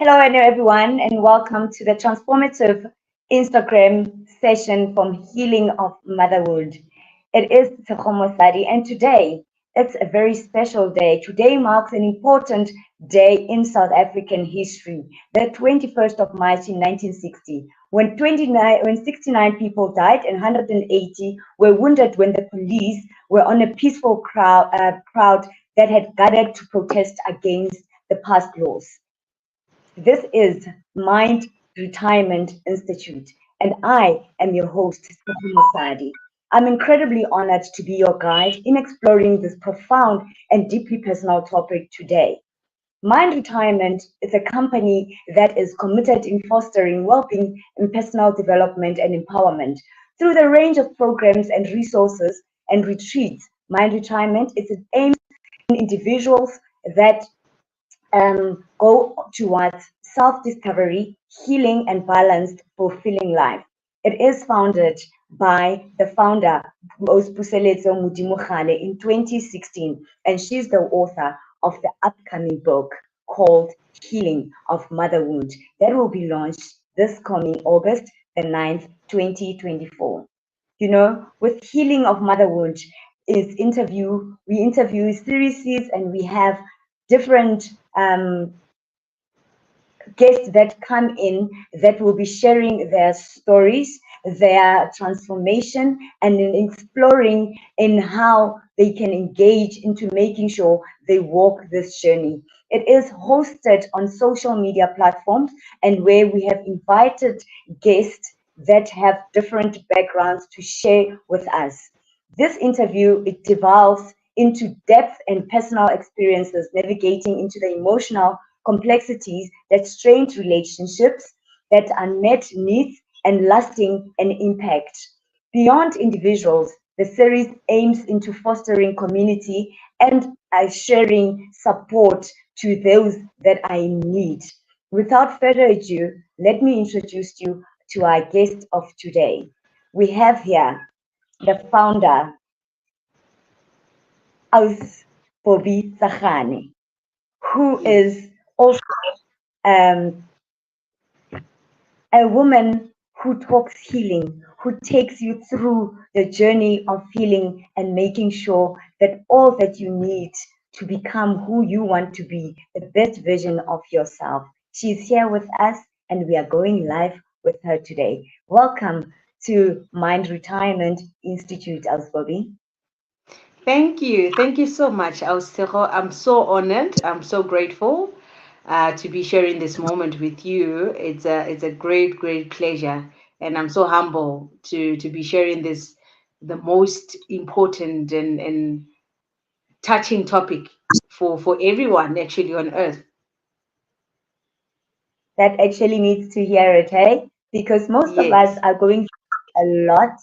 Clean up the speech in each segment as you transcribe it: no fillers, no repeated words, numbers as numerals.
Hello, everyone, and welcome to the transformative Instagram session from Healing of Motherhood. It is Tsekhomosadi, and today it's a very special day. Today marks an important day in South African history, the 21st of March in 1960, when 69 people died and 180 were wounded when the police were on a peaceful crowd that had gathered to protest against the past laws. This is Mind Retirement Institute, and I am your host, Stefan Masadi. I'm incredibly honored to be your guide in exploring this profound and deeply personal topic today. Mind Retirement is a company that is committed in fostering well-being and personal development and empowerment through the range of programs and resources and retreats. Mind Retirement is aimed at individuals that go towards self-discovery, healing, and balanced, fulfilling life. It is founded by the founder, Puseletso Modimogale, in 2016, and she's the author of the upcoming book called Healing of Motherhood that will be launched this coming August the 9th, 2024. With Healing of Motherhood we interview series and we have different guests that come in that will be sharing their stories, their transformation, and in exploring in how they can engage into making sure they walk this journey. It is hosted on social media platforms and where we have invited guests that have different backgrounds to share with us. This interview, it devolves into depth and personal experiences, navigating into the emotional complexities that strained relationships, that unmet needs, and lasting an impact. Beyond individuals, the series aims into fostering community and sharing support to those that are in need. Without further ado, let me introduce you to our guest of today. We have here the founder, Aus Bobby Sahane, who is also um, a woman who talks healing, who takes you through the journey of healing and making sure that all that you need to become who you want to be, the best version of yourself. She's here with us and we are going live with her today. Welcome to Mind Retirement Institute, Bobby. Thank you. Thank you so much, Austejo. I'm so honored. I'm so grateful to be sharing this moment with you. It's a great pleasure, and I'm so humble to be sharing this, the most important and touching topic for everyone actually on earth. That actually needs to hear it, hey? Because most of us Yes. are going through a lot.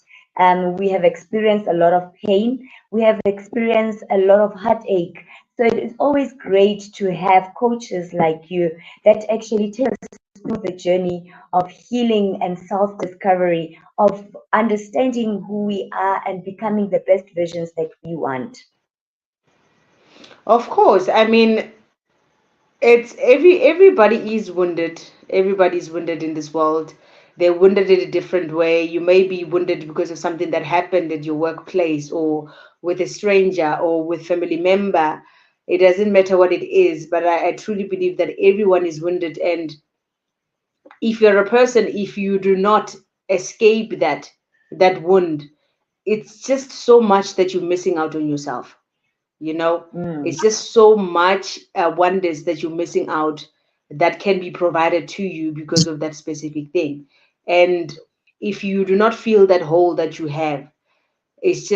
We have experienced a lot of pain. We have experienced a lot of heartache. So it is always great to have coaches like you that actually take us through the journey of healing and self-discovery, of understanding who we are and becoming the best versions that we want. Of course. I mean, it's everybody is wounded. Everybody's wounded in this world. They're wounded in a different way. You may be wounded because of something that happened at your workplace or with a stranger or with family member. It doesn't matter what it is, but I truly believe that everyone is wounded. And if you're a person, if you do not escape that wound, it's just so much that you're missing out on yourself. you know Mm. it's just so much wonders that you're missing out that can be provided to you because of that specific thing. And if you do not feel that hole that you have, it's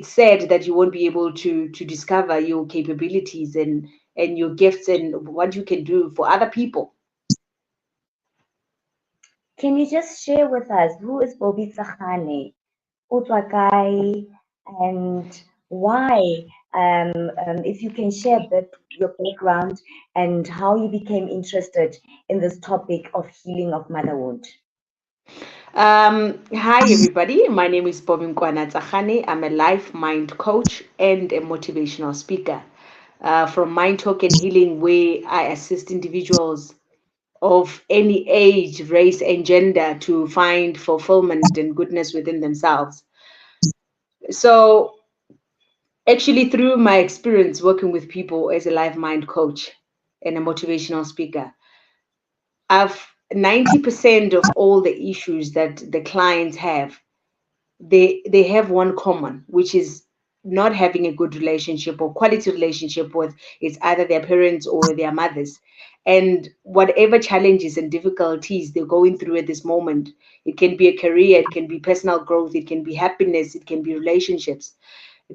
sad that you won't be able to discover your capabilities and your gifts and what you can do for other people. Can you just share with us who is Bobby Sahane? Utwakai, and why. If you can share a bit your background and how you became interested in this topic of healing of motherhood. Hi everybody, my name is Bobby Tsahane. I'm a life mind coach and a motivational speaker from Mind Talk and Healing, where I assist individuals of any age, race, and gender to find fulfillment and goodness within themselves. So, actually, through my experience working with people as a life mind coach and a motivational speaker, I've 90% of all the issues that the clients have, they have one common, which is not having a good relationship or quality relationship with it's either their parents or their mothers. And whatever challenges and difficulties they're going through at this moment, it can be a career, it can be personal growth, it can be happiness, it can be relationships.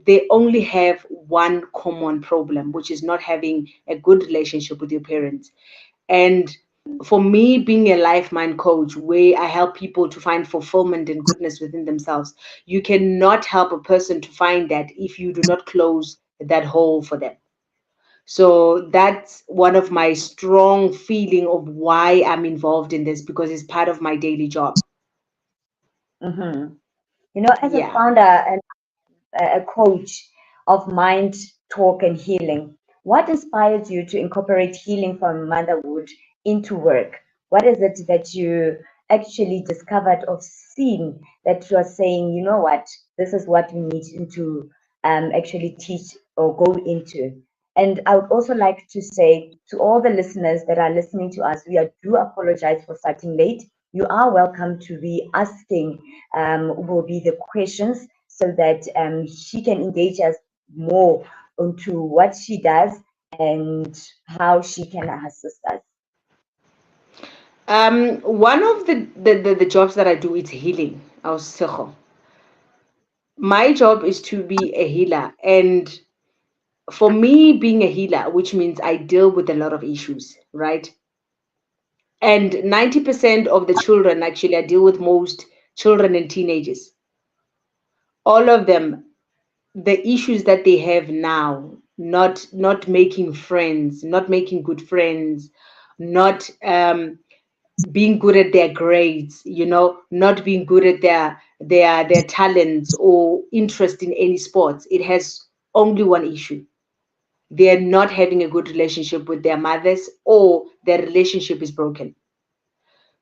They only have one common problem, which is not having a good relationship with your parents. And for me, being a life mind coach, where I help people to find fulfillment and goodness within themselves, you cannot help a person to find that if you do not close that hole for them. So that's one of my strong feeling of why I'm involved in this, because it's part of my daily job. Mm-hmm. You know, as a Yeah. founder and a coach of mind, talk, and healing, what inspired you to incorporate healing from motherhood into work? What is it that you actually discovered or seen that you are saying, you know what, this is what we need to actually teach or go into? And I would also like to say to all the listeners that are listening to us, do apologize for starting late. You are welcome to be asking will be the questions so that she can engage us more into what she does and how she can assist us. One of the jobs that I do is healing. I was My job is to be a healer, and for me, being a healer, which means I deal with a lot of issues, right? And 90% of the children, actually, I deal with most children and teenagers. All of them, the issues that they have now, not making friends, not making good friends, not being good at their grades, not being good at their talents or interest in any sports. It has only one issue: they're not having a good relationship with their mothers, or their relationship is broken.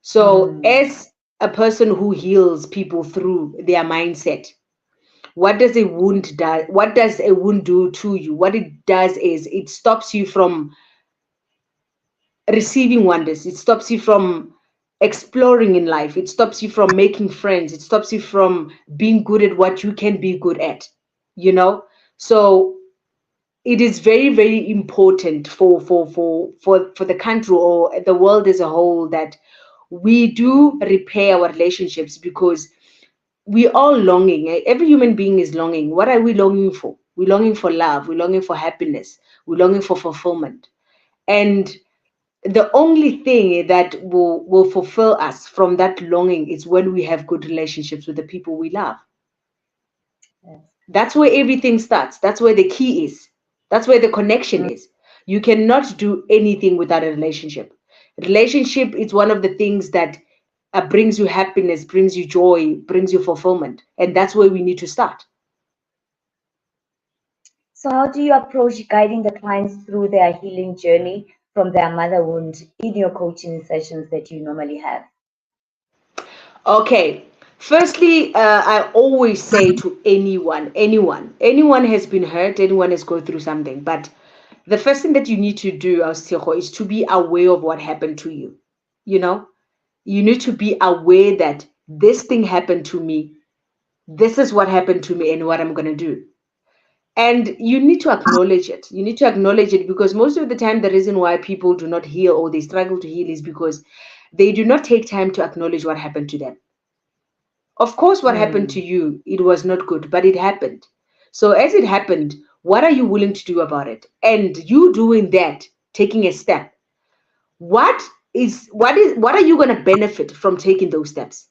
So, Mm, as a person who heals people through their mindset, what does a wound do to you? What it does is it stops you from receiving wonders. It stops you from exploring in life. It stops you from making friends. It stops you from being good at what you can be good at, you know? So it is very, very important for the country or the world as a whole that we do repair our relationships, because we all longing. Every human being is longing. What are we longing for? We're longing for love. We're longing for happiness. We're longing for fulfillment. And the only thing that will fulfill us from that longing is when we have good relationships with the people we love. yes. That's where everything starts. That's where the key is. That's where the connection Mm. is. You cannot do anything without a relationship. Relationship is one of the things that brings you happiness, brings you joy, brings you fulfillment. And that's where we need to start. So, how do you approach guiding the clients through their healing journey from their mother wound in your coaching sessions that you normally have? Okay. Firstly, I always say to anyone has been hurt, anyone has gone through something. But the first thing that you need to do, Ausiho, is to be aware of what happened to you. You know, you need to be aware that this thing happened to me. This is what happened to me and what I'm going to do. And you need to acknowledge it. You need to acknowledge it, because most of the time, the reason why people do not heal or they struggle to heal is because they do not take time to acknowledge what happened to them. Of course, what happened to Mm, you, it was not good, but it happened. So, as it happened, what are you willing to do about it? And you doing that, taking a step, what are you going to benefit from taking those steps?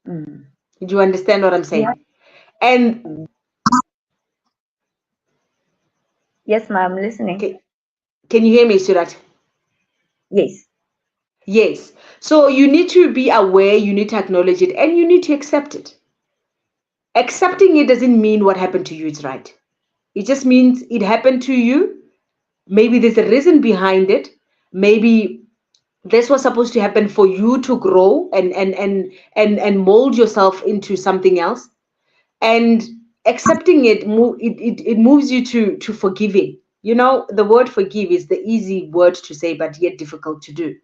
mm. Do you understand what I'm Yeah. saying? And Yes, ma'am, listening. can, can you hear me, Surat? Yes. Yes. So you need to be aware, you need to acknowledge it, and you need to accept it. Accepting it doesn't mean what happened to you is right. It just means it happened to you. Maybe there's a reason behind it, Maybe this was supposed to happen for you to grow and mold yourself into something else. And accepting it moves you to forgiving. The word forgive is the easy word to say, but yet difficult to do.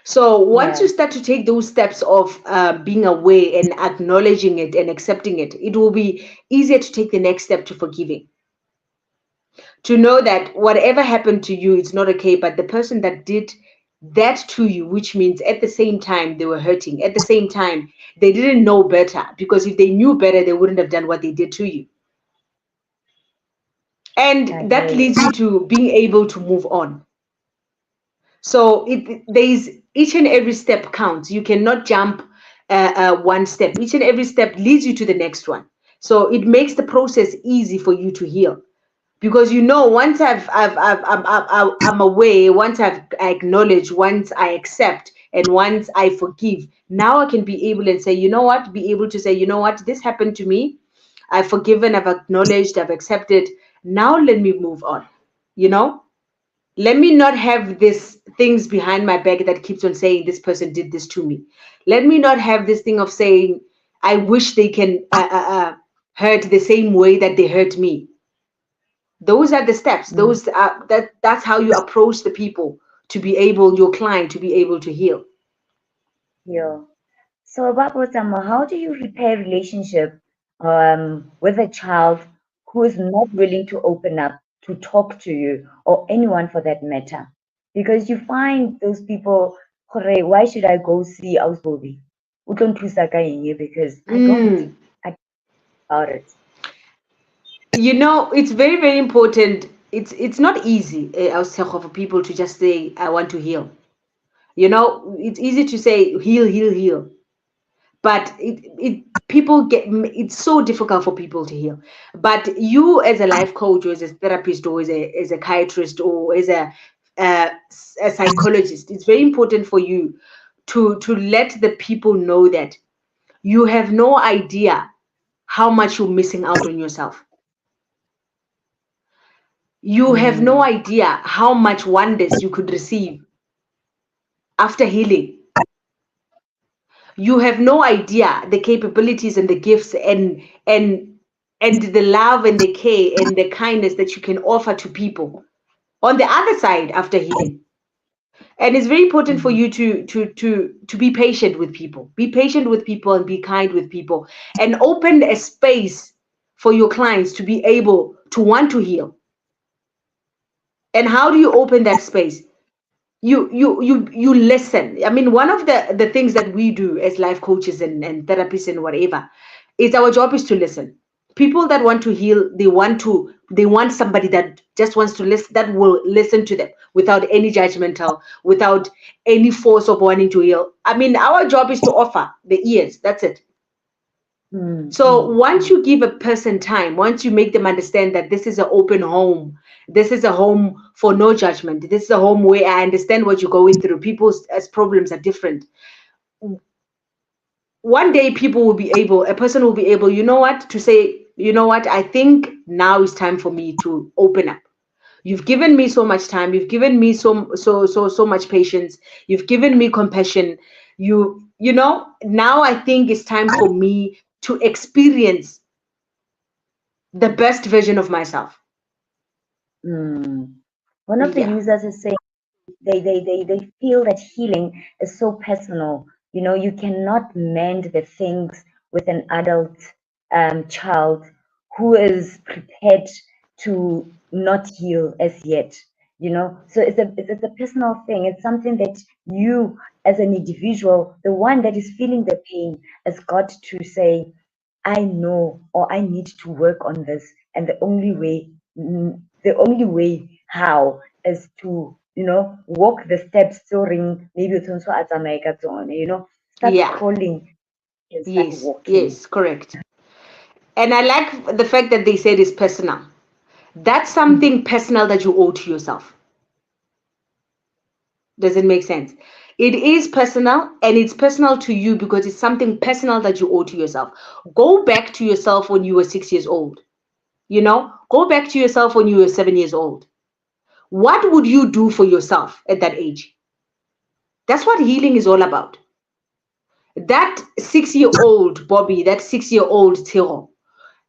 So once you Yeah. start to take those steps of being aware and acknowledging it and accepting it, it will be easier to take the next step to forgiving. To know that whatever happened to you, it's not okay, but the person that did that to you, which means at the same time they were hurting, at the same time they didn't know better, because if they knew better, they wouldn't have done what they did to you. And I that hear you. leads you to being able to move on. So there's each and every step counts. You cannot jump one step. Each and every step leads you to the next one. So it makes the process easy for you to heal, because once I'm aware, once I acknowledge, once I accept, and once I forgive, now I can be able and say, be able to say, this happened to me. I've forgiven, I've acknowledged, I've accepted. Now let me move on. You know, let me not have these things behind my back that keeps on saying this person did this to me. Let me not have this thing of saying I wish they can hurt the same way that they hurt me. Those are the steps. Mm, That's how you approach the people, to be able, your client, to be able to heal. yeah. So, about Botama, how do you repair relationship with a child who is not willing to open up, to talk to you, or anyone for that matter? Because you find those people, "Hore, why should I go see Ausbobi? Because Mm. I about it." It's very, very important. It's not easy, for people to just say, I want to heal. It's easy to say heal, heal, heal. But people get, it's so difficult for people to heal. But you, as a life coach, or as a therapist, or as a psychiatrist, or as uh, a psychologist, it's very important for you to let the people know that you have no idea how much you're missing out on yourself. You have no Mm, idea how much wonders you could receive after healing. You have no idea the capabilities and the gifts and the love and the care and the kindness that you can offer to people on the other side after healing. And it's very important for mm, you to be patient with people. Be patient with people and be kind with people, and open a space for your clients to be able to want to heal. And how do you open that space? You listen. I mean, one of the things that we do as life coaches and therapists and whatever, is our job is to listen. People that want to heal, they want somebody that just wants to listen, that will listen to them without any judgmental, without any force of wanting to heal. I mean, our job is to offer the ears. That's it. mm, So mm, once mm, you give a person time, once you make them understand that this is an open home, this is a home for no judgment, this is a home where I understand what you're going through, people's as problems are different. One day a person will be able, to say, I think now is time for me to open up. You've given me so much time, you've given me so much patience, you've given me compassion. Now I think it's time for me to experience the best version of myself. mm. One of the Yeah. users is saying they feel that healing is so personal. You cannot mend the things with an adult child who is prepared to not heal as yet. So it's a personal thing. It's something that you, as an individual, the one that is feeling the pain, has got to say, I know, or I need to work on this, and the only way how is to walk the steps, soaring, maybe it's also at start Yeah. crawling and start Yes. walking. Yes. Correct. And I like the fact that they said it's personal. That's Mm, something personal that you owe to yourself. Does it make sense? It is personal, and it's personal to you because it's something personal that you owe to yourself. Go back to yourself when you were 6 years old. Go back to yourself when you were 7 years old. What would you do for yourself at that age? That's what healing is all about. That 6-year-old Bobby, that 6-year-old Tiro,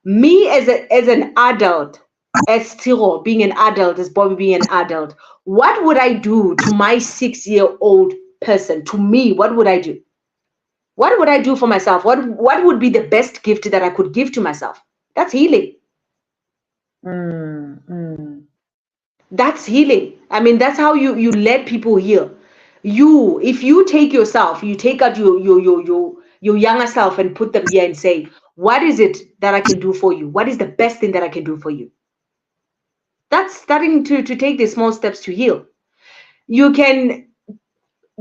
me as an adult, as Tiro being an adult, as Bobby being an adult, what would I do to my 6-year-old person? To me, what would I do? What would I do for myself? What would be the best gift that I could give to myself? That's healing. That's healing. I mean, that's how you let people heal. If you take yourself, you take out your younger self and put them here and say, what is it that I can do for you? What is the best thing that I can do for you? That's starting to take the small steps to heal. You can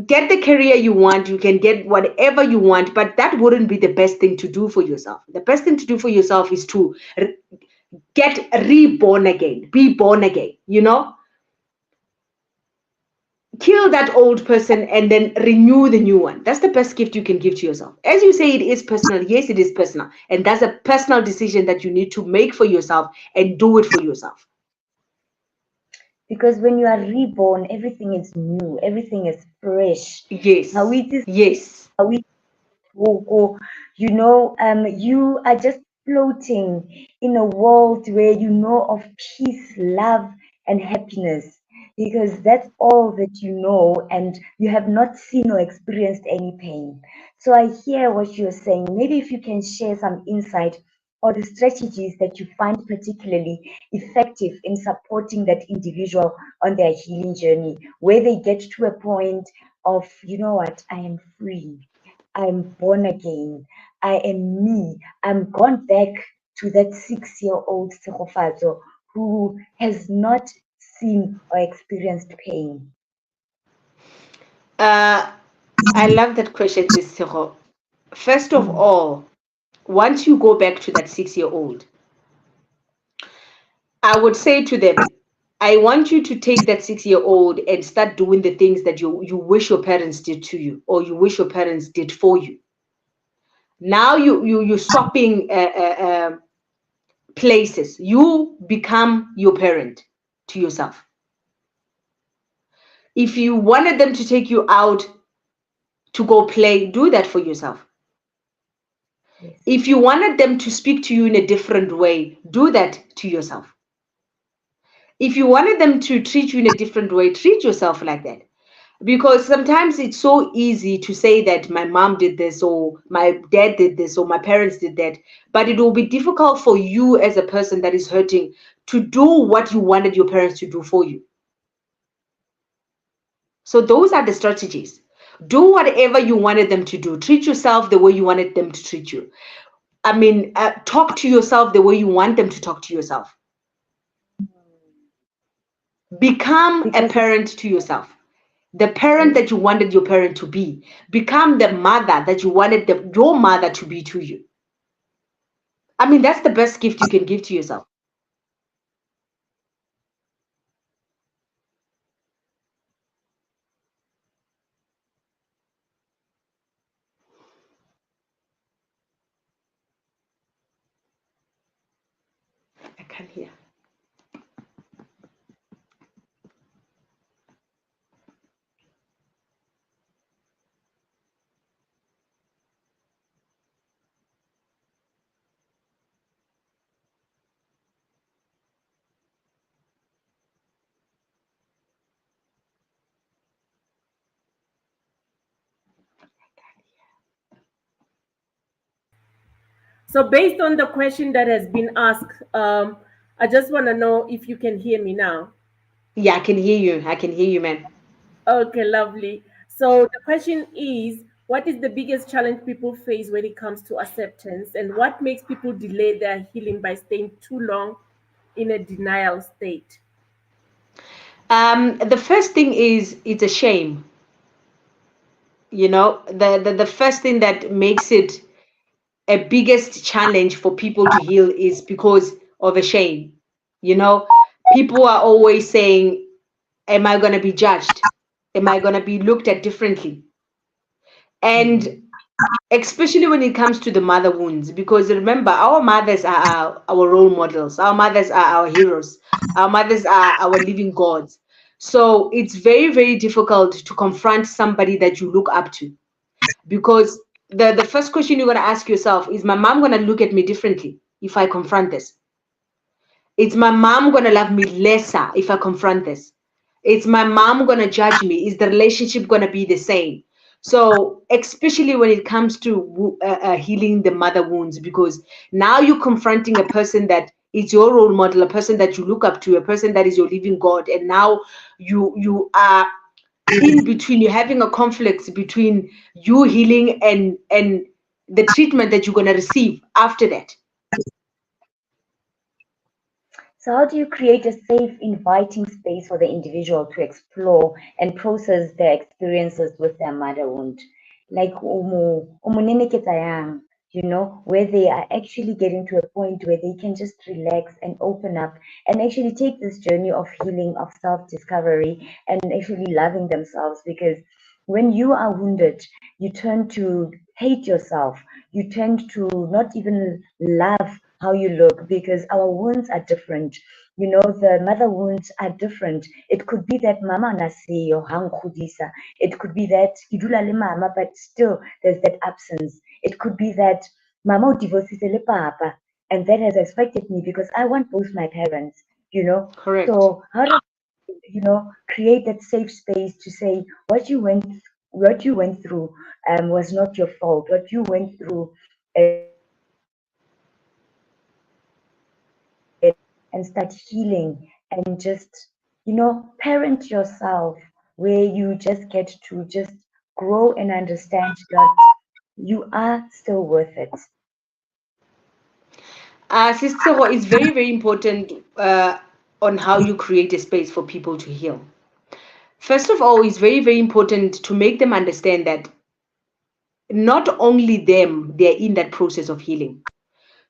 get the career you want, you can get whatever you want, but that wouldn't be the best thing to do for yourself. The best thing to do for yourself is to get reborn again, be born again, kill that old person and then renew the new one. That's the best gift you can give to yourself. As you say, it is personal. Yes, it is personal. And that's a personal decision that you need to make for yourself and do it for yourself. Because when you are reborn, everything is new, everything is fresh. Yes. Yes. You are just floating in a world where you know of peace, love, and happiness, because that's all that you know, and you have not seen or experienced any pain. So I hear what you're saying. Maybe if you can share some insight or the strategies that you find particularly effective in supporting that individual on their healing journey, where they get to a point of, you know what, I am free. I'm born again. I am me. I'm gone back to that 6-year-old Segofazo who has not seen or experienced pain. I love that question, Tishiro. First of all, once you go back to that 6-year-old, I would say to them, I want you to take that 6-year-old and start doing the things that you wish your parents did to you or you wish your parents did for you. Now you're swapping places. You become your parent to yourself. If you wanted them to take you out to go play, do that for yourself. Yes. If you wanted them to speak to you in a different way, do that to yourself. If you wanted them to treat you in a different way, treat yourself like that. Because sometimes it's so easy to say that my mom did this or my dad did this or my parents did that, but it will be difficult for you as a person that is hurting to do what you wanted your parents to do for you. So those are the strategies. Do whatever you wanted them to do. Treat yourself the way you wanted them to treat you. I mean, talk to yourself the way you want them to talk to yourself. Become a parent to yourself. The parent that you wanted your parent to be. Become the mother that you wanted your mother to be to you. I mean, that's the best gift you can give to yourself. I can't hear. So based on the question that has been asked, I just want to know if you can hear me now. Yeah, I can hear you. I can hear you, man. Okay, lovely. So the question is, what is the biggest challenge people face when it comes to acceptance, and what makes people delay their healing by staying too long in a denial state? The first thing is it's a shame. The first thing that makes it a biggest challenge for people to heal is because of a shame. People are always saying, am I going to be judged? Am I going to be looked at differently? And especially when it comes to the mother wounds, because remember, our mothers are our role models. Our mothers are our heroes. Our mothers are our living gods. So it's very, very difficult to confront somebody that you look up to, because the first question you're going to ask yourself is, my mom going to look at me differently if I confront this? Is my mom going to love me lesser if I confront this? Is my mom going to judge me? Is the relationship going to be the same? So, especially when it comes to healing the mother wounds, because now you're confronting a person that is your role model, a person that you look up to, a person that is your living God, and now you are in between. You're having a conflict between you healing and the treatment that you're going to receive after that. So, how do you create a safe, inviting space for the individual to explore and process their experiences with their mother wound? Like, where they are actually getting to a point where they can just relax and open up and actually take this journey of healing, of self discovery, and actually loving themselves. Because when you are wounded, you tend to hate yourself, you tend to not even love how you look, because our wounds are different. The mother wounds are different. It could be that mama nasiyo hangkhudisa. It could be that idula le mama, but still there's that absence. It could be that mama divorces le papa, and that has affected me because I want both my parents. Correct. So how do create that safe space to say what you went through was not your fault. What you went through and start healing and just parent yourself, where you just get to just grow and understand that you are still worth it. Sister Ho, it's very, very important on how you create a space for people to heal. First of all, it's very, very important to make them understand that not only them, they're in that process of healing.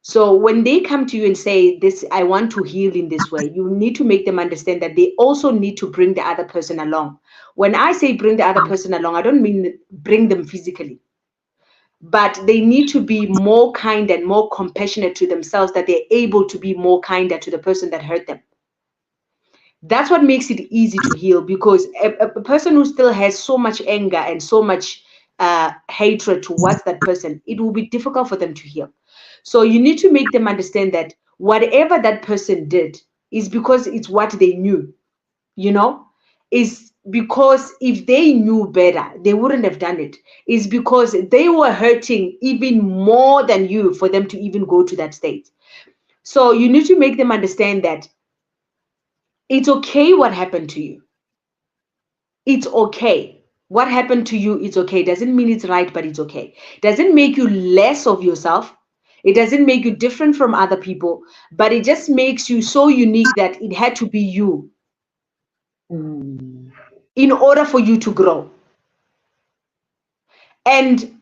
So when they come to you and say, this, I want to heal in this way, you need to make them understand that they also need to bring the other person along. When I say bring the other person along, I don't mean bring them physically, but they need to be more kind and more compassionate to themselves, that they're able to be more kinder to the person that hurt them. That's what makes it easy to heal, because a person who still has so much anger and so much hatred towards that person, it will be difficult for them to heal. So you need to make them understand that whatever that person did is because it's what they knew, you know, is because if they knew better, they wouldn't have done it. Is because they were hurting even more than you for them to even go to that state. So you need to make them understand that it's okay what happened to you. It's okay. What happened to you, it's okay. Doesn't mean it's right, but it's okay. Doesn't make you less of yourself. It doesn't make you different from other people, but it just makes you so unique that it had to be you Mm. in order for you to grow. And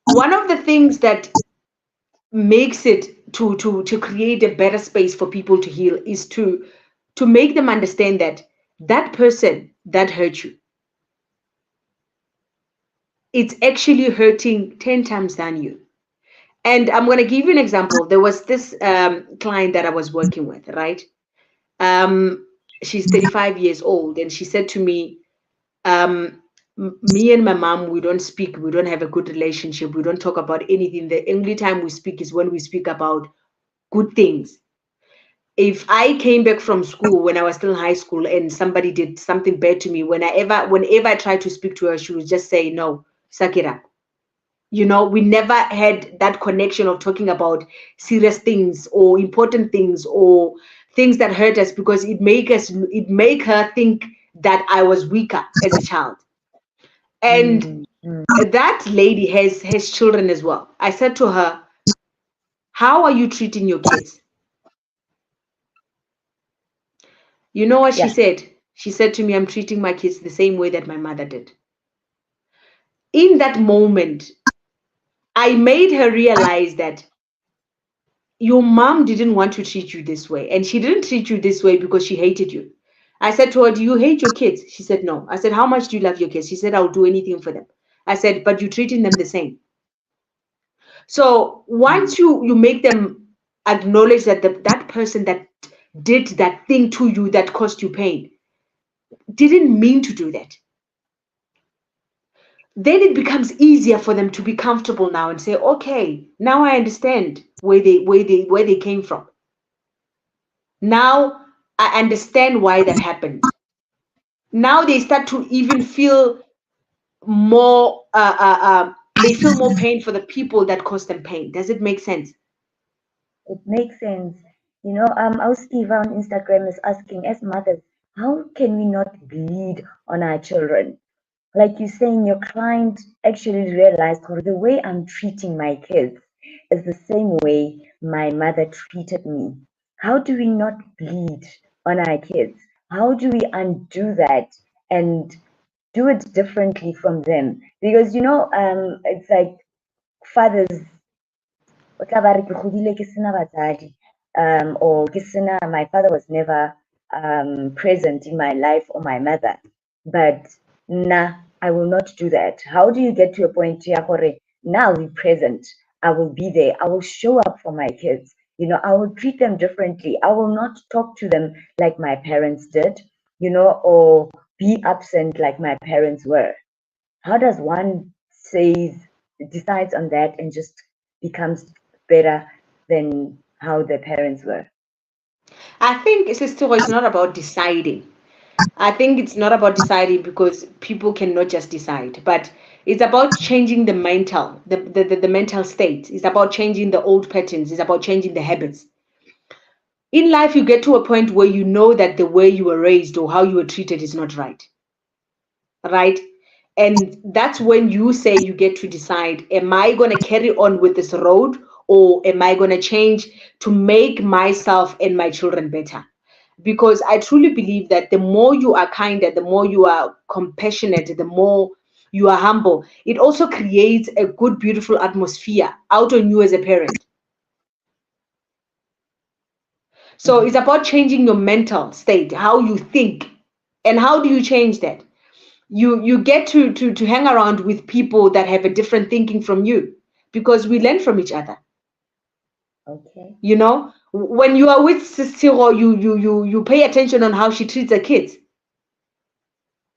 one of the things that makes it to create a better space for people to heal is to make them understand that that person that hurt you, it's actually hurting 10 times than you. And I'm going to give you an example. There was this client that I was working with, right? Um, she's 35 years old, and she said to me, me and my mom, we don't speak, we don't have a good relationship, we don't talk about anything. The only time we speak is when we speak about good things. If I came back from school when I was still in high school and somebody did something bad to me, whenever I tried to speak to her, she would just say, no, suck it up. We never had that connection of talking about serious things or important things or things that hurt us, because it make her think that I was weaker as a child. And Mm. Mm. that lady has children as well. I said to her, how are you treating your kids? You know what she Yeah. said? She said to me, I'm treating my kids the same way that my mother did. In that moment, I made her realize that your mom didn't want to treat you this way. And she didn't treat you this way because she hated you. I said to her, do you hate your kids? She said, no. I said, how much do you love your kids? She said, I'll do anything for them. I said, but you're treating them the same. So once you make them acknowledge that that person that did that thing to you that caused you pain, didn't mean to do that. Then it becomes easier for them to be comfortable now and say, okay, now I understand where they came from. Now I understand why that happened. Now they start to even feel more they feel more pain for the people that caused them pain. Does it make sense? It makes sense. Our Steve on Instagram is asking, as mothers, how can we not bleed on our children? Like you're saying, your client actually realized, or the way I'm treating my kids is the same way my mother treated me. How do we not bleed on our kids? How do we undo that and do it differently from them? Because it's like fathers o tla ba re ke godile ke sena batsadi, or my father was never present in my life, or my mother, but nah, I will not do that. How do you get to a point ya gore now we present, I will be there, I will show up for my kids, I will treat them differently, I will not talk to them like my parents did, or be absent like my parents were? How does one decides on that and just becomes better than how their parents were? I think sister, it's not about deciding. I think it's not about deciding because people cannot just decide, but it's about changing the the mental state. It's about changing the old patterns. It's about changing the habits. In life, you get to a point where you know that the way you were raised or how you were treated is not right. Right? And that's when you say you get to decide, am I going to carry on with this road or am I going to change to make myself and my children better? Because I truly believe that the more you are kinder, the more you are compassionate, the more you are humble, it also creates a good, beautiful atmosphere out on you as a parent. So it's about changing your mental state, how you think. And how do you change that? You get to hang around with people that have a different thinking from you because we learn from each other. Okay. When you are with Sisiro, you pay attention on how she treats her kids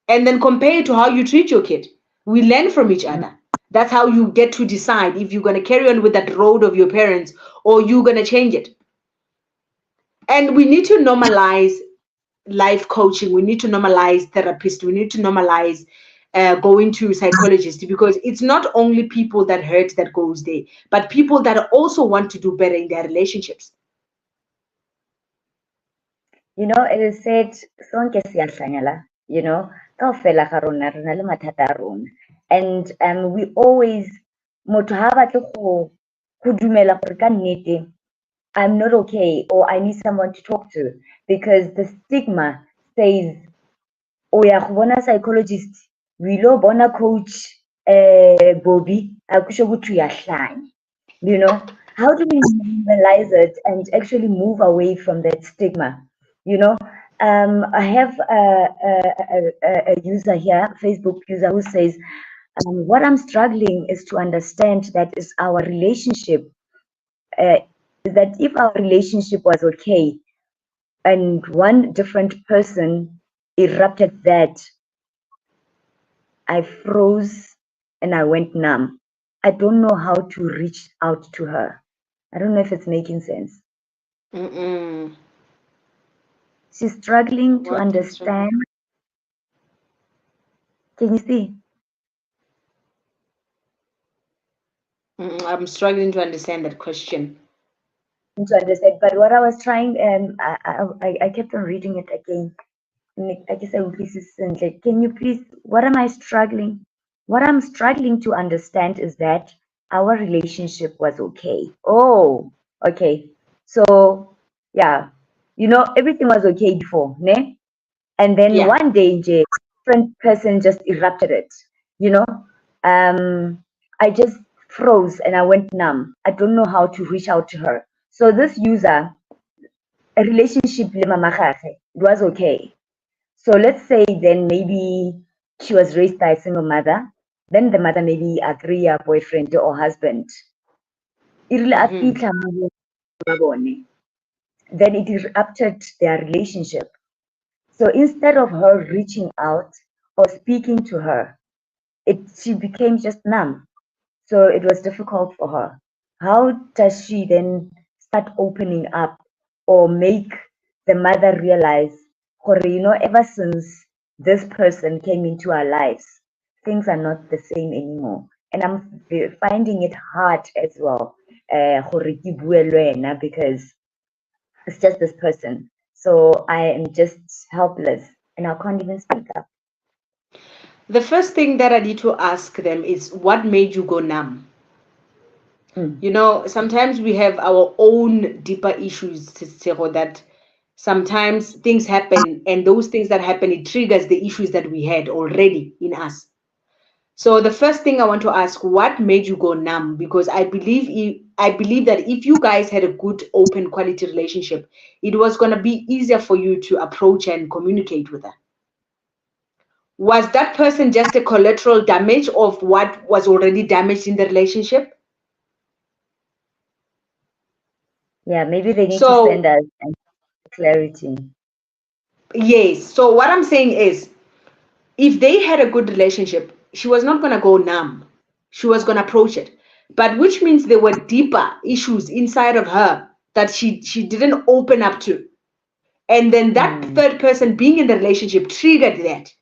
and then compare it to how you treat your kid. We learn from each other. That's how you get to decide if you're going to carry on with that road of your parents or you're going to change it. And we need to normalize life coaching. We need to normalize therapists. We need to normalize going to psychologists, because it's not only people that hurt that goes there, but people that also want to do better in their relationships. It is said, sonke siyahlanyela, kaofela ga rona re na le mathata a rona. And we always, motho ha batle go dumela gore ka nnete I'm not okay, or I need someone to talk to, because the stigma says, o ya go bona psychologist, o ile o bona coach Bobby, a kusho ukuthi uyahlanya. How do we normalize it and actually move away from that stigma? I have a user here, Facebook user, who says, what I'm struggling is to understand that is our relationship, that if our relationship was okay and one different person erupted that, I froze and I went numb. I don't know how to reach out to her. I don't know if it's making sense. Mm-mm. She's struggling to What is understand. Can you see? I'm struggling to understand that question. To understand, but what I was trying, I kept on reading it again. I guess I would listen. Like, can you please? What am I struggling? What I'm struggling to understand is that our relationship was okay. Oh, okay. So yeah, everything was okay before, ne? And then Yeah. one day, a different person just erupted it. You know, I just froze and I went numb. I don't know how to reach out to her. So this user, a relationship le mama gagwe, it was okay. So let's say then maybe she was raised by a single mother, then the mother maybe agree a boyfriend or husband. Mm-hmm. Then it erupted their relationship. So instead of her reaching out or speaking to her, she became just numb. So it was difficult for her. How does she then start opening up or make the mother realize, ever since this person came into our lives, things are not the same anymore. And I'm finding it hard as well, because it's just this person. So I am just helpless and I can't even speak up. The first thing that I need to ask them is, what made you go numb? Mm, Sometimes we have our own deeper issues, Tshego, that sometimes things happen, and those things that happen, it triggers the issues that we had already in us. So the first thing I want to ask, what made you go numb? Because I believe that if you guys had a good, open, quality relationship, it was going to be easier for you to approach and communicate with her. Was that person just a collateral damage of what was already damaged in the relationship? yeah, maybe they need to send So us clarity. yes. So what I'm saying is, if they had a good relationship, she was not going to go numb. She was going to approach it. But which means there were deeper issues inside of her that she didn't open up to. And then that Mm. third person being in the relationship triggered that.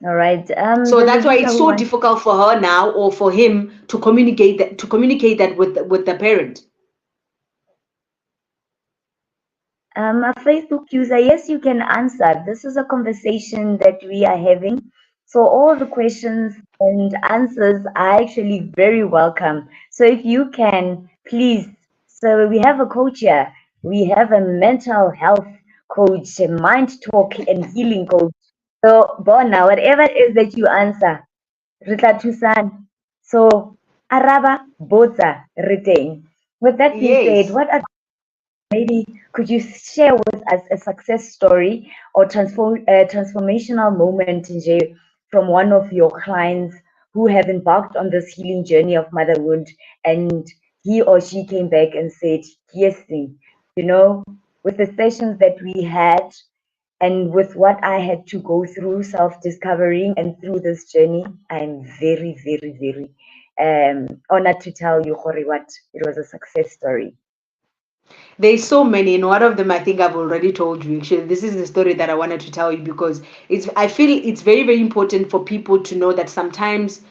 All right. So There's a that's why user it's who so wants. difficult for her now, or for him, to communicate that with the parent. A Facebook user, yes, you can answer. This is a conversation that we are having. So all the questions and answers are actually very welcome. So if you can, please. So we have a coach here. We have a mental health coach, a mind talk and healing coach. So Bona, whatever it is that you answer, Rita Tusan. So Araba Botsa retain. With that being said, Yes. what are maybe could you share with us a success story or transformational moment Nje, from one of your clients who have embarked on this healing journey of motherhood and he or she came back and said, yes, with the sessions that we had and with what I had to go through self-discovering and through this journey, I'm very, very, very honored to tell you, Hori, what it was a success story. There's so many, and one of them I think I've already told you. Actually, this is the story that I wanted to tell you, because I feel it's very, very important for people to know that sometimes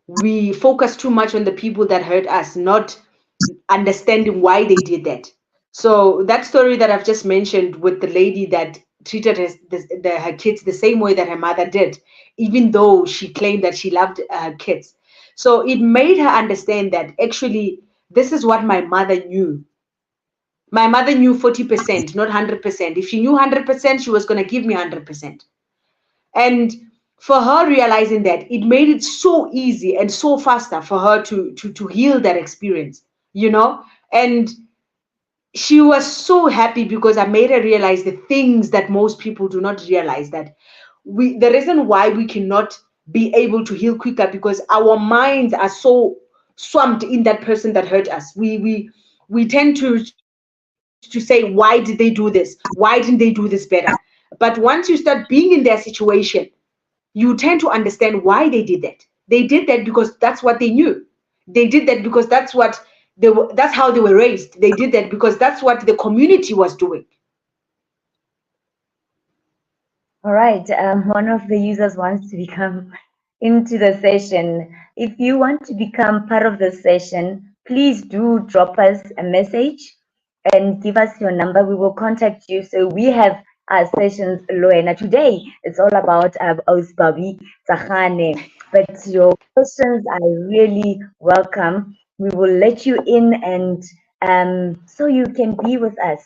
we focus too much on the people that hurt us, not understanding why they did that. So that story that I've just mentioned, with the lady that treated her kids the same way that her mother did, even though she claimed that she loved her kids. So it made her understand that actually this is what my mother knew. My mother knew 40%, not 100%. If she knew 100%, she was going to give me 100%. And for her realizing that, it made it so easy and so faster for her to heal that experience, and she was so happy because I made her realize the things that most people do not realize, that the reason why we cannot be able to heal quicker, because our minds are so swamped in that person that hurt us. We tend to say, why did they do this? Why didn't they do this better? But once you start being in their situation, you tend to understand why they did that. They did that because that's what they knew. They did that because that's how they were raised. They did that because that's what the community was doing. All right. One of the users wants to become into the session. If you want to become part of the session, please do drop us a message and give us your number. We will contact you. So we have our sessions, Loena. Today it's all about Ausbabi Zahane. But your questions are really welcome. We will let you in and so you can be with us.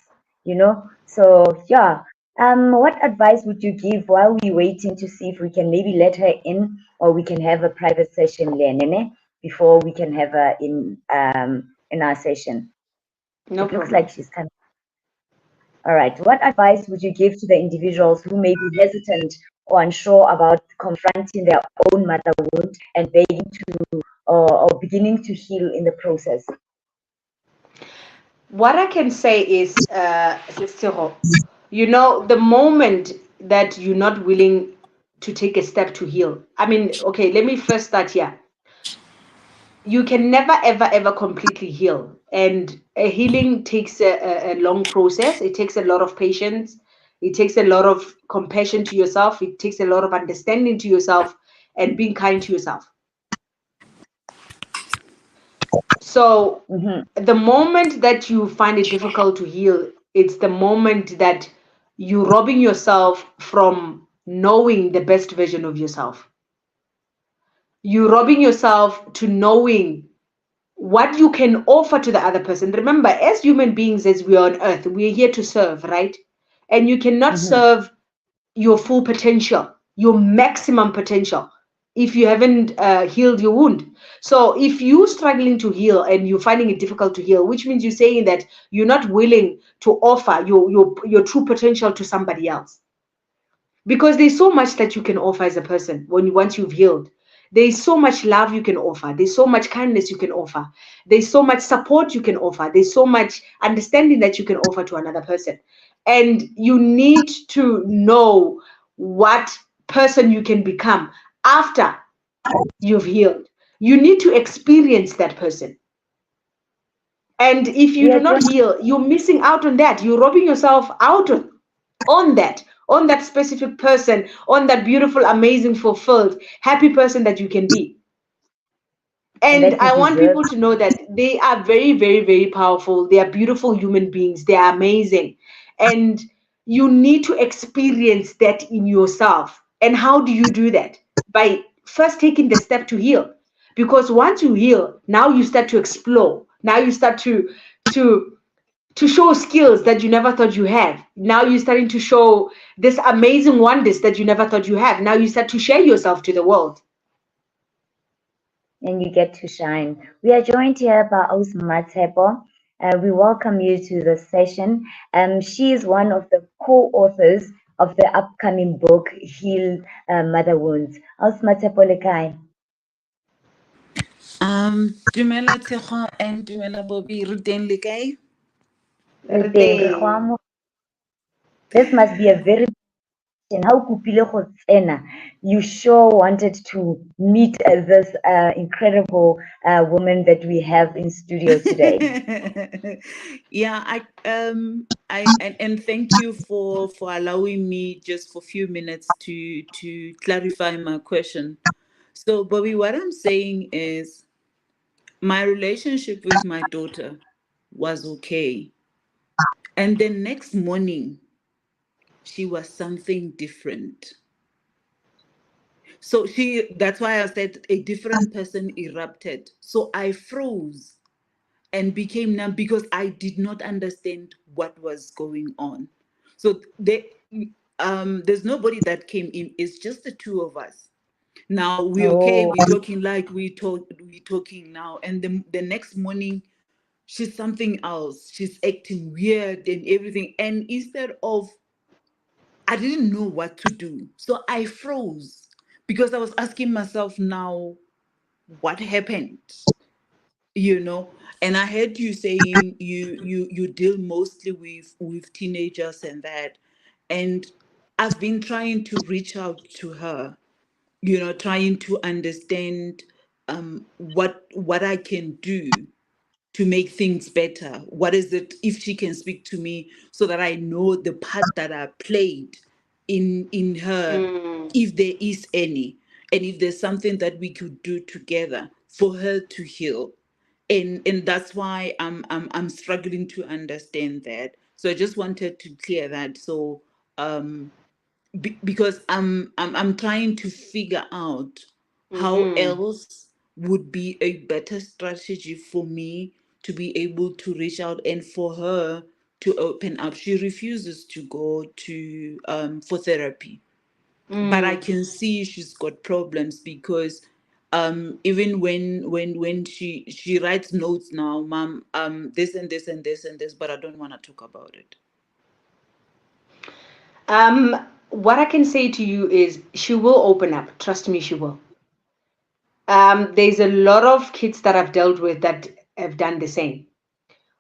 So yeah. What advice would you give while we waiting to see if we can maybe let her in, or we can have a private session, Lenene, before we can have her in our session? No It looks problem. like she's coming. All right. What advice would you give to the individuals who may be hesitant or unsure about confronting their own motherhood and beginning to or beginning to heal in the process? What I can say is, Sestero, the moment that you're not willing to take a step to heal. I mean, okay, let me first start here. You can never, ever, ever completely heal. And a healing takes a long process. It takes a lot of patience. It takes a lot of compassion to yourself. It takes a lot of understanding to yourself and being kind to yourself. So Mm-hmm. the moment that you find it difficult to heal, it's the moment that you're robbing yourself from knowing the best version of yourself. You're robbing yourself to knowing what you can offer to the other person. Remember, as human beings, as we are on earth, we are here to serve, right? And you cannot Mm-hmm. serve your full potential, your maximum potential, if you haven't healed your wound. So if you're struggling to heal and you're finding it difficult to heal, which means you're saying that you're not willing to offer your true potential to somebody else, because there's so much that you can offer as a person once you've healed. There's so much love you can offer, there's so much kindness you can offer, there's so much support you can offer, there's so much understanding that you can offer to another person. And you need to know what person you can become after you've healed. You need to experience that person. And if you We do are not joined. heal, you're missing out on that. You're robbing yourself out on that specific person, on that beautiful, amazing, fulfilled, happy person that you can be. And And that you I want deserve. people to know that they are very, very, very powerful. They are beautiful human beings. They are amazing. And you need to experience that in yourself. And how do you do that? By first taking the step to heal. Because once you heal, now you start to explore. Now you start to to show skills that you never thought you have. Now you're starting to show this amazing wonders that you never thought you have. Now you start to share yourself to the world. And you get to shine. We are joined here by Osmatepo. We welcome you to the session. She is one of the co-authors of the upcoming book, Heal Mother Wounds. Osmatepo Lekai. Dumela Thekgo and Dumela Bobby, re teng le kae? Re teng, re go amo- This must be a very and how kupile go tsena. You sure wanted to meet this incredible woman that we have in studio today. Yeah, and thank you for allowing me just for a few minutes to clarify my question. So, Bobby, what I'm saying is my relationship with my daughter was okay. And the next morning, she was something different. So that's why I said a different person erupted. So I froze and became numb because I did not understand what was going on. So there's nobody that came in. It's just the two of us. Now we okay. Oh, We're talking like we talking now. And the next morning, she's something else. She's acting weird and everything. And instead of I didn't know what to do. So I froze because I was asking myself now, what happened? You know, and I heard you saying you deal mostly with teenagers and that. And I've been trying to reach out to her, trying to understand what I can do to make things better. What is it, if she can speak to me so that I know the part that I played in her, Mm, if there is any, and if there's something that we could do together for her to heal. And that's why I'm struggling to understand that. So I just wanted to clear that. So because I'm trying to figure out how mm-hmm, else would be a better strategy for me to be able to reach out and for her to open up. She refuses to go to for therapy, but I mm. can see she's got problems because even when she writes notes now, mom, this and this and this and this, but I don't want to talk about it. What I can say to you is she will open up. Trust me, she will. There's a lot of kids that I've dealt with that have done the same.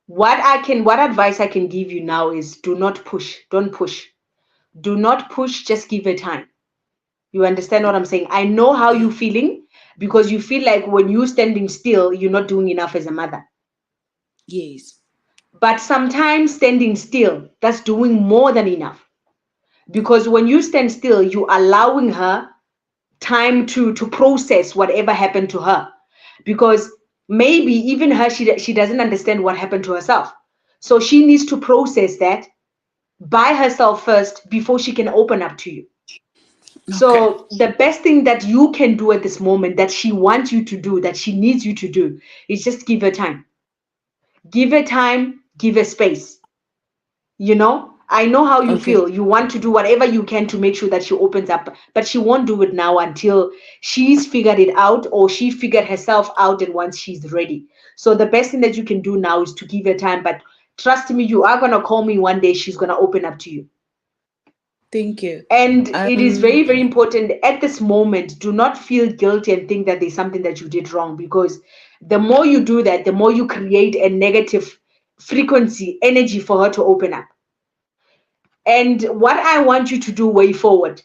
what advice I can give you now is do not push. Don't push. Do not push, just give it time. You understand what I'm saying? I know how Yeah. you're feeling because you feel like when you're standing still, you're not doing enough as a mother. Yes. But sometimes standing still, that's doing more than enough. Because when you stand still, you're allowing her time to process whatever happened to her. Because maybe even her, she doesn't understand what happened to herself. So she needs to process that by herself first before she can open up to you. Okay. So the best thing that you can do at this moment, that she wants you to do, that she needs you to do, is just give her time. Give her time, give her space. I know how you Okay. feel. You want to do whatever you can to make sure that she opens up, but she won't do it now until she's figured it out, or she figured herself out, and once she's ready. So the best thing that you can do now is to give her time. But trust me, you are going to call me one day, she's going to open up to you. Thank you. And it is Um. very, very important at this moment. Do not feel guilty and think that there's something that you did wrong, because the more you do that, the more you create a negative frequency, energy for her to open up. And what I want you to do way forward,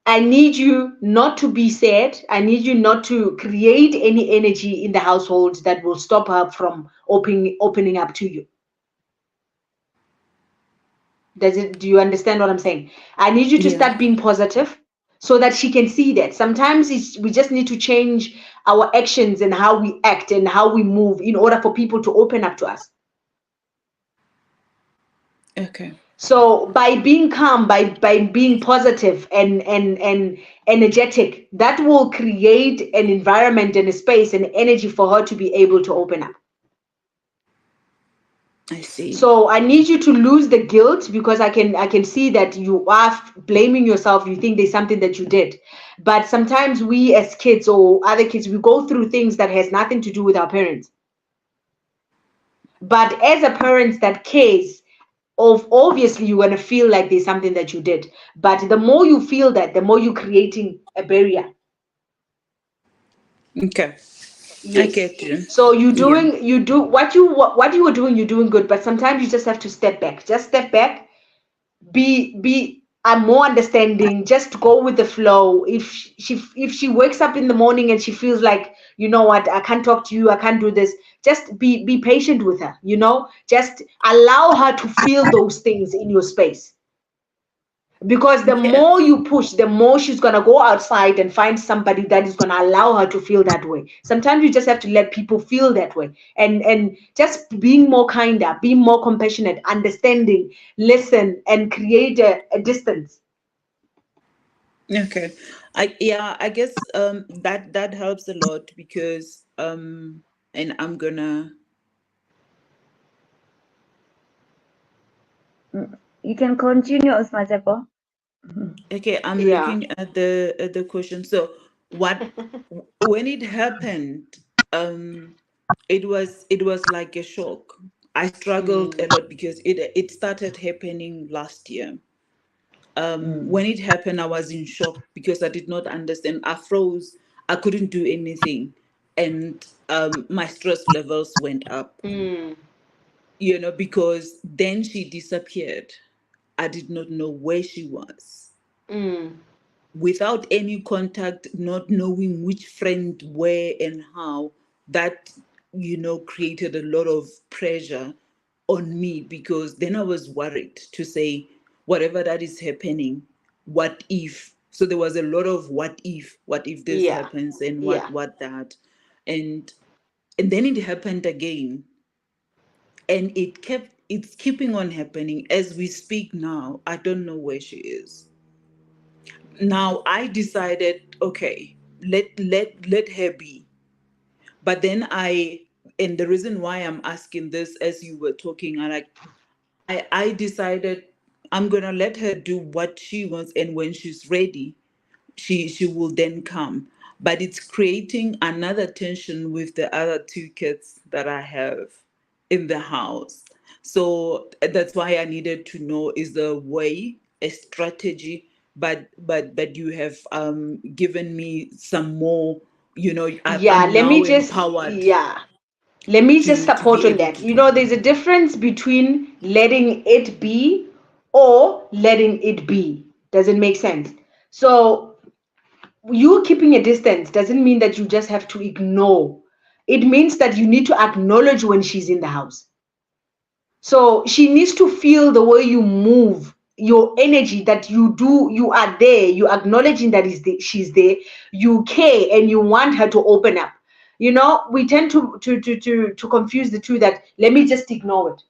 I need you not to be sad. I need you not to create any energy in the household that will stop her from opening up to you. Do you understand what I'm saying? I need you to Yeah. start being positive so that she can see that. Sometimes we just need to change our actions and how we act and how we move in order for people to open up to us. Okay. So by being calm, by being positive and energetic, that will create an environment and a space and energy for her to be able to open up. I see. So I need you to lose the guilt, because I can see that you are blaming yourself. You think there's something that you did, but sometimes we as kids or other kids, we go through things that has nothing to do with our parents. But as a parent that cares, of obviously you're gonna feel like there's something that you did. But the more you feel that, the more you're creating a barrier. Okay. I Yes. get you. So Yeah. you do what you were doing, you're doing good. But sometimes you just have to step back. Just step back, be I'm more understanding, just go with the flow. If she wakes up in the morning and she feels like, you know what, I can't talk to you, I can't do this, just be patient with her, just allow her to feel those things in your space. Because the Yeah. more you push, the more she's going to go outside and find somebody that is going to allow her to feel that way. Sometimes you just have to let people feel that way, and just being more kinder, being more compassionate, understanding, listen, and create a distance. Okay. I guess that helps a lot because and I'm gonna You can continue, Osmatepo. okay, I'm Yeah. looking at the question. So what when it happened, um it was like a shock. I struggled a Mm, lot because it started happening last year. When it happened, I was in shock because I did not understand. I froze. I couldn't do anything, and my stress levels went up. mm, Because then she disappeared. I did not know where she was. mm. Without any contact, not knowing which friend, where, and how, that, created a lot of pressure on me because then I was worried to say, whatever that is happening, what if? So there was a lot of what if this Yeah. happens and Yeah. what that. And and then it happened again, and it's keeping on happening as we speak now. I don't know where she is now. I decided, okay, let her be. But then and the reason why I'm asking this, as you were talking, I decided I'm gonna let her do what she wants, and when she's ready, she will then come. But it's creating another tension with the other two kids that I have in the house. So that's why I needed to know, is there a way, a strategy? But you have given me some more, I'm Yeah. Let now me just, empowered. yeah. Let me just to support be on able that. to You do. know, there's a difference between letting it be or letting it be. Does it make sense? So you keeping a distance doesn't mean that you just have to ignore. It means that you need to acknowledge when she's in the house. So she needs to feel the way you move, your energy, that you do, you are there, you acknowledging that she's there, you care, and you want her to open up. You know, we tend to confuse the two, that let me just ignore it.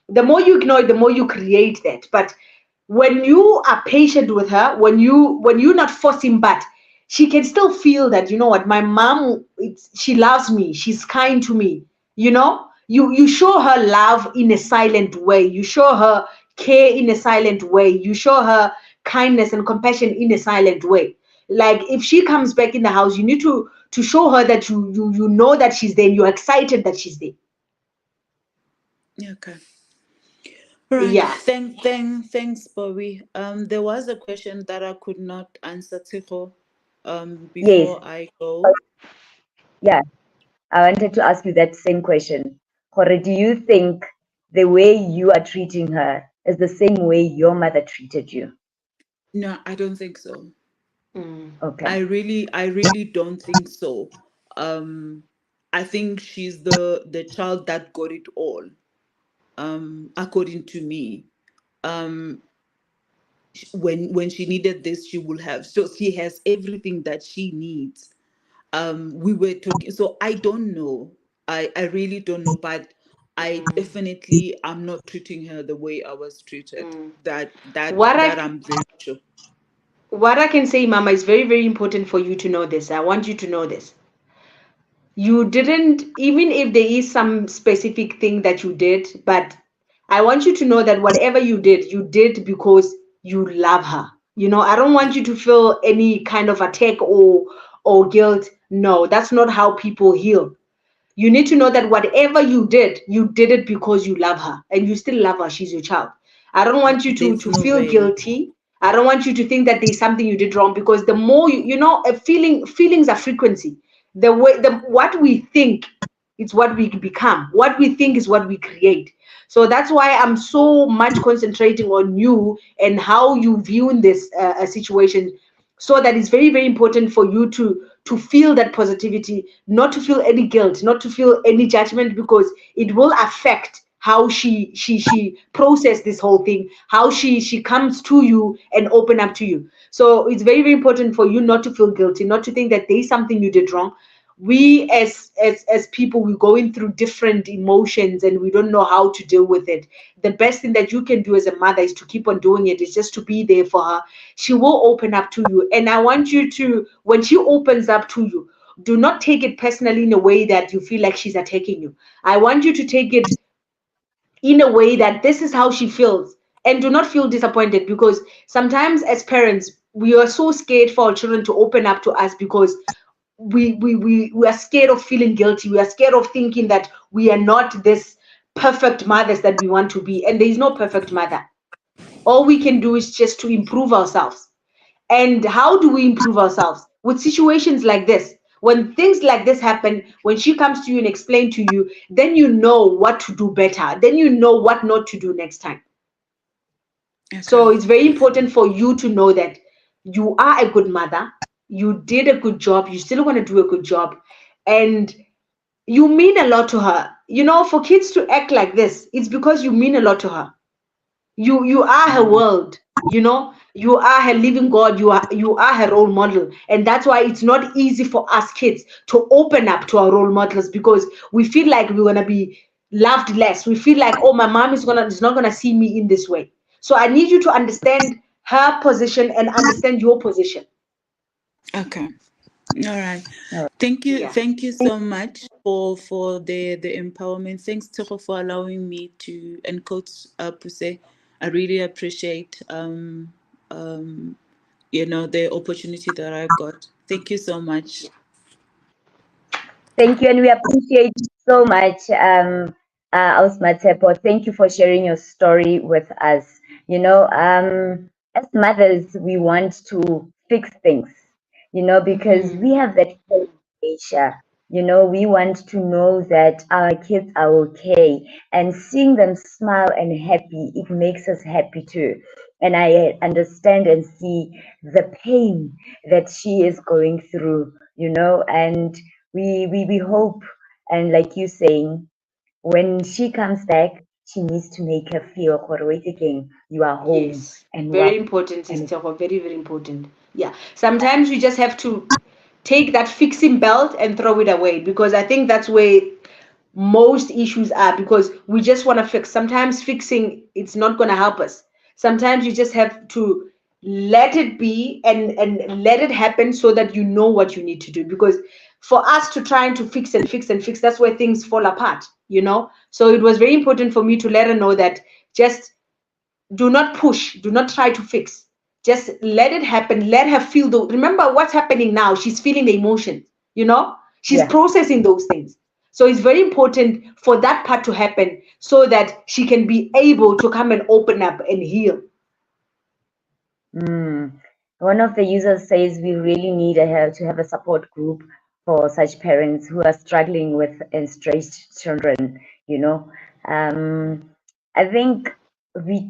The more you ignore it, the more you create that. But when you are patient with her, when you're not forcing, but she can still feel that, you know what, my mom, she loves me, she's kind to me. You know, you show her love in a silent way, you show her care in a silent way, you show her kindness and compassion in a silent way. Like if she comes back in the house, you need to show her that you know that she's there and you're excited that she's there. Okay. All right. Yeah. Thanks, Bobby. There was a question that I could not answer, Tiko, Yes. before I go. Yeah. I wanted to ask you that same question. Hore, do you think the way you are treating her is the same way your mother treated you? No, I don't think so. Mm. Okay. I really don't think so. Um, I think she's the child that got it all. According to me, um, when she needed this, she will have. So she has everything that she needs. We were talking. So I don't know. I really don't know. But I Mm. definitely am not treating her the way I was treated. Mm. What That I I'm very sure. what I can say, Mama, is very, very important for you to know this. I want you to know this. You didn't, even if there is some specific thing that you did, but I want you to know that whatever you did because you love her. You know, I don't want you to feel any kind of attack or guilt. No, that's not how people heal. You need to know that whatever you did it because you love her and you still love her. She's your child. I don't want you There's to no feel way. guilty. I don't want you to think that there's something you did wrong, because the more you know, a feelings are frequency. The what we think, it's what we become. What we think is what we create. So that's why I'm so much concentrating on you and how you view in this situation, so that it's very, very important for you to feel that positivity, not to feel any guilt, not to feel any judgment, because it will affect how she process this whole thing, how she comes to you and open up to you. So it's very, very important for you not to feel guilty, not to think that there's something you did wrong. We as people, we're going through different emotions and we don't know how to deal with it. The best thing that you can do as a mother is to keep on doing it, is just to be there for her. She will open up to you, and I want you to, when she opens up to you, do not take it personally in a way that you feel like she's attacking you. I want you to take it in a way that this is how she feels, and do not feel disappointed, because sometimes as parents we are so scared for our children to open up to us, because we are scared of feeling guilty, we are scared of thinking that we are not this perfect mothers that we want to be, and there is no perfect mother. All we can do is just to improve ourselves. And how do we improve ourselves? With situations like this. When things like this happen, when she comes to you and explain to you, then you know what to do better. Then you know what not to do next time. Okay. So it's very important for you to know that you are a good mother. You did a good job. You still want to do a good job. And you mean a lot to her. You know, for kids to act like this, it's because you mean a lot to her. You are her Mm. world. You know, you are her living God. You are her role model, and that's why it's not easy for us kids to open up to our role models, because we feel like we're gonna be loved less. We feel like, oh, my mom is not gonna see me in this way. So I need you to understand her position and understand your position. Okay. All right. All Yeah. Thank you so much for the empowerment. Thanks, Toko, for allowing me to, and Coach Puse. I really appreciate the opportunity that I got. Thank you so much. Thank you, and we appreciate you so much, Ausmatepo. Thank you for sharing your story with us. As mothers, we want to fix things, because Mm-hmm. we have that caring nature. We want to know that our kids are okay, and seeing them smile and happy, it makes us happy too. And I understand and see the pain that she is going through, and we hope, and like you saying, when she comes back, she needs to make her feel, "Gore, wait again, you are home," Yes, and what, very important, and sister. Very, very important. Yeah, sometimes we just have to take that fixing belt and throw it away, because I think that's where most issues are, because we just want to fix. Sometimes fixing, it's not going to help us. Sometimes you just have to let it be, and let it happen, so that you know what you need to do. Because for us to trying to fix and fix and fix, that's where things fall apart. So it was very important for me to let her know that, just do not push, do not try to fix, just let it happen, let her feel. Remember what's happening now, she's feeling the emotions. She's yeah. processing those things. So it's very important for that part to happen, so that she can be able to come and open up and heal. Mm. One of the users says we really need to have a support group for such parents who are struggling with estranged children. You know, I think we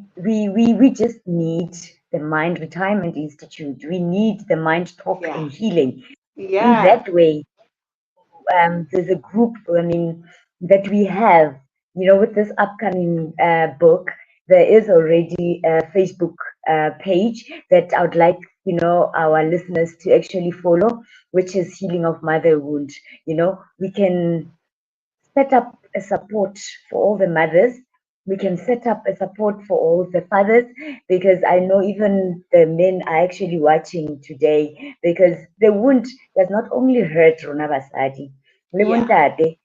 just need the Mind Retirement Institute. We need the Mind Talk Yeah, and Healing. In yeah, that way, there's a group, I mean, that we have, with this upcoming book, there is already a Facebook page that I would like, our listeners to actually follow, which is Healing of Motherhood. We can set up a support for all the mothers. We can set up a support for all the fathers, because I know even the men are actually watching today, because the wound does not only hurt Rona Basadi. Le yeah, bontate,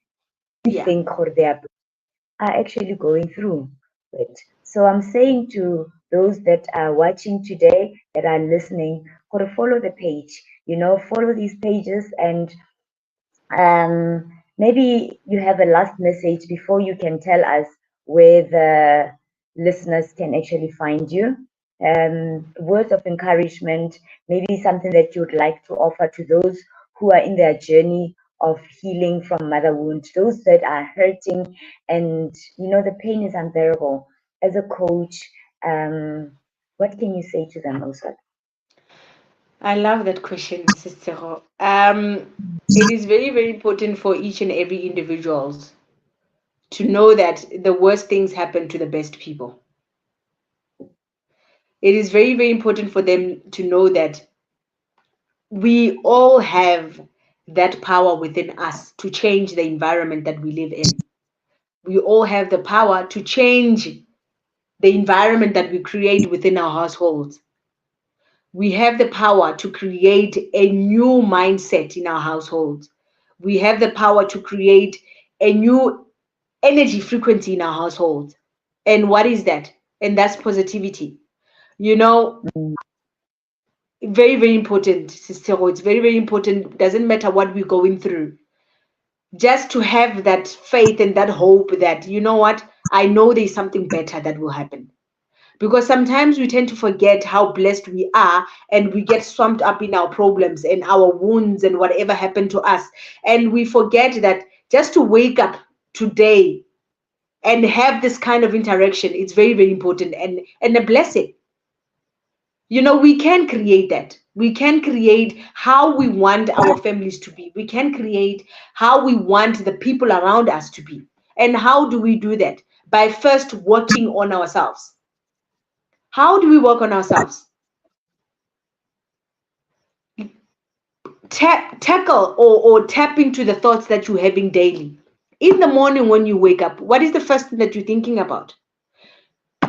we yeah. think they are actually going through it. So I'm saying to those that are watching today, that are listening, follow the page, follow these pages, and maybe you have a last message before you can tell us where the listeners can actually find you. Words of encouragement, maybe something that you'd like to offer to those who are in their journey of healing from mother wound, those that are hurting, and the pain is unbearable. As a coach, what can you say to them, also? I love that question, Sister Ho. It is very, very important for each and every individuals to know that the worst things happen to the best people. It is very, very important for them to know that we all have that power within us to change the environment that we live in. We all have the power to change the environment that we create within our households. We have the power to create a new mindset in our households. We have the power to create a new energy frequency in our households. And what is that? And that's positivity. You know, very, very important, Sister Ho. It's very, very important. Doesn't matter what we're going through. Just to have that faith and that hope that, you know what, I know there's something better that will happen. Because sometimes we tend to forget how blessed we are, and we get swamped up in our problems and our wounds and whatever happened to us. And we forget that just to wake up today and have this kind of interaction, it's very, very important, and a blessing. We can create that. We can create how we want our families to be. We can create how we want the people around us to be. And how do we do that? By first working on ourselves. How do we work on ourselves? Tackle or tap into the thoughts that you're having daily. In the morning when you wake up, what is the first thing that you're thinking about?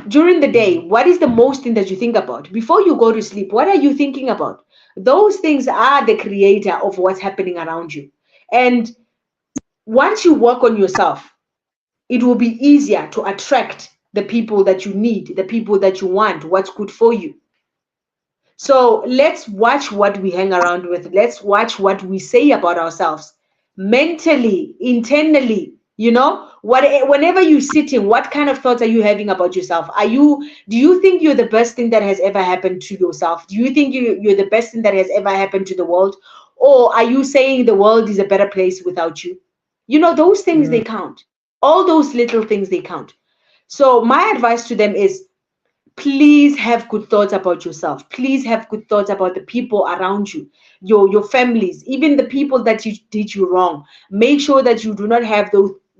During the day, what is the most thing that you think about? Before you go to sleep, what are you thinking about? Those things are the creator of what's happening around you. And once you work on yourself, it will be easier to attract the people that you need, the people that you want, what's good for you. So let's watch what we hang around with. Let's watch what we say about ourselves mentally, internally. Whenever you're sitting, what kind of thoughts are you having about yourself? Do you think you're the best thing that has ever happened to yourself? Do you think you're the best thing that has ever happened to the world? Or are you saying the world is a better place without you? Those things, they count. All those little things, they count. So my advice to them is, please have good thoughts about yourself. Please have good thoughts about the people around you, your families, even the people that you did you wrong. Make sure that you do not have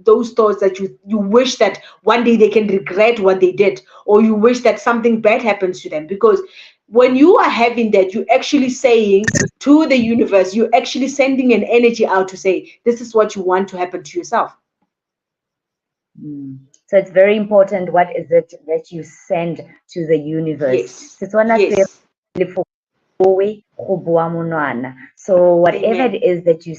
those thoughts that you wish that one day they can regret what they did, or you wish that something bad happens to them. Because when you are having that, you're actually saying to the universe, you're actually sending an energy out to say, this is what you want to happen to yourself. So it's very important. What is it that you send to the universe? Yes. Yes. So whatever Amen. it is that you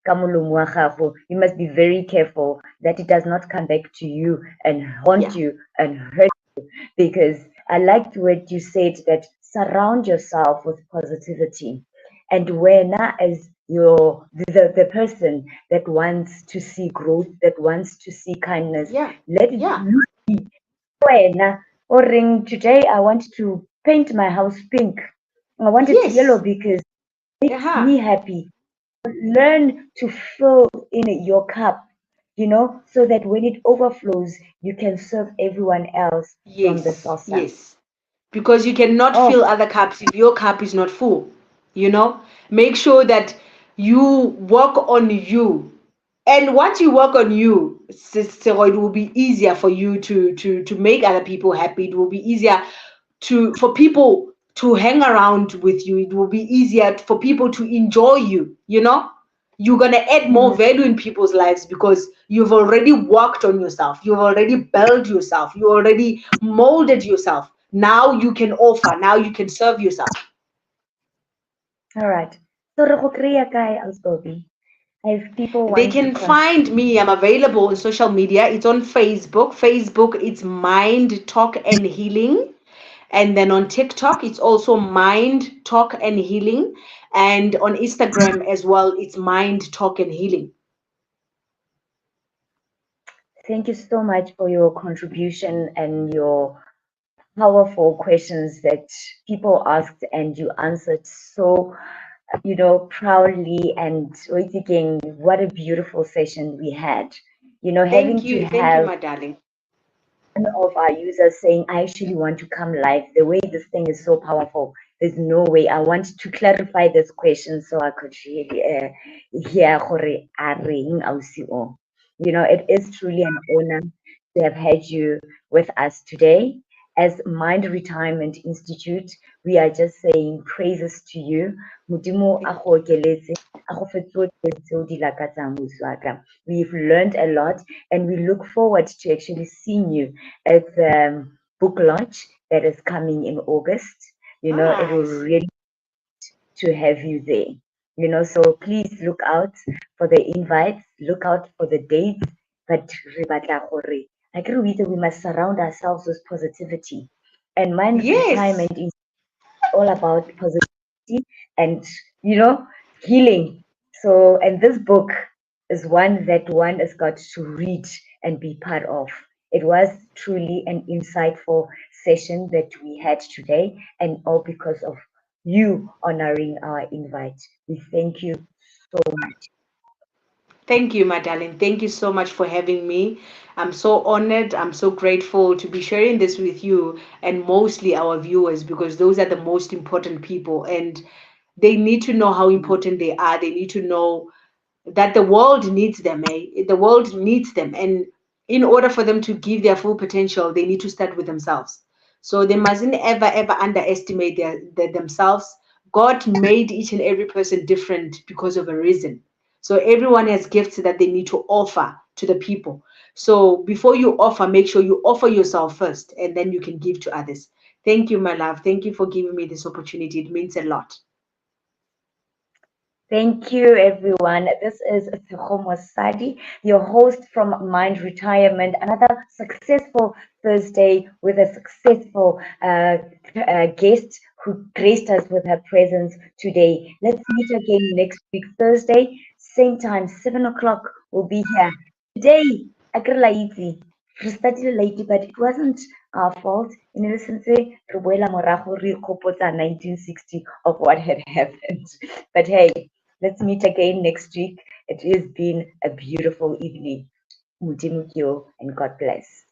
you must be very careful that it does not come back to you and haunt Yeah. you and hurt you. Because I liked what you said, that surround yourself with positivity. And when as the person that wants to see growth, that wants to see kindness, Yeah. let it Yeah. be wena. Or ring today, I want to paint my house pink. I want it yellow Yes. because it makes Uh-huh. me happy. Learn to fill in your cup, so that when it overflows, you can serve everyone else from the Yes. saucer. Yes. Because you cannot Oh, fill other cups if your cup is not full. Make sure that you work on you. And once you work on you, so it will be easier for you to make other people happy. It will be easier for people to hang around with you. It will be easier for people to enjoy you. You're going to add more value in people's lives because you've already worked on yourself. You've already built yourself. You already molded yourself. Now you can offer. Now you can serve yourself. all right. So re go kry-a kae, Ausi? If people They want to can find me. I'm available on social media. It's on Facebook. Facebook, it's Mind Talk and Healing. And then on TikTok, it's also Mind Talk and Healing. And on Instagram as well, it's Mind Talk and Healing. thank you so much for your contribution and your powerful questions that people asked, and you answered so proudly. And thinking, what a beautiful session we had. Thank Having to you. Thank you, have my darling. one of our users saying, I actually want to come live. The way this thing is so powerful, there's no way. I want to clarify this question so I could really hear gore a reng, ausi o. It is truly an honor to have had you with us today. As Mind Retirement Institute, we are just saying praises to you. Modimo a go okeletse, a go fe tsotlhe tse o di lakatsang, ausi wa ka. We've learned a lot, and we look forward to actually seeing you at the book launch that is coming in August. It will Nice. really to have you there. So please look out for the invites, look out for the dates. But re batla gore, we must surround ourselves with positivity. And Mind Yes. Retirement is all about positivity and healing. So, and this book is one that one has got to read and be part of. It was truly an insightful session that we had today, and all because of you honoring our invite. We thank you so much. Thank you, my darling. Thank you so much for having me. I'm so honored. I'm so grateful to be sharing this with you and mostly our viewers, because those are the most important people and they need to know how important they are. They need to know that the world needs them. The world needs them. And in order for them to give their full potential, they need to start with themselves. So they mustn't ever, ever underestimate themselves. God made each and every person different because of a reason. So everyone has gifts that they need to offer to the people. So before you offer, make sure you offer yourself first and then you can give to others. Thank you, my love. Thank you for giving me this opportunity. It means a lot. Thank you, everyone. This is Sekgomo Sadi, your host from Mind Retirement. Another successful Thursday with a successful guest who graced us with her presence today. Let's meet again next week, Thursday, same time, 7 o'clock. We'll be here. Today, Akrelaiti, we started late, but it wasn't our fault. In a sense, re boela morago re ikgopotsa 1960 of what had happened. But hey, Let's meet again next week. It has been a beautiful evening. Mutimukyo and God bless.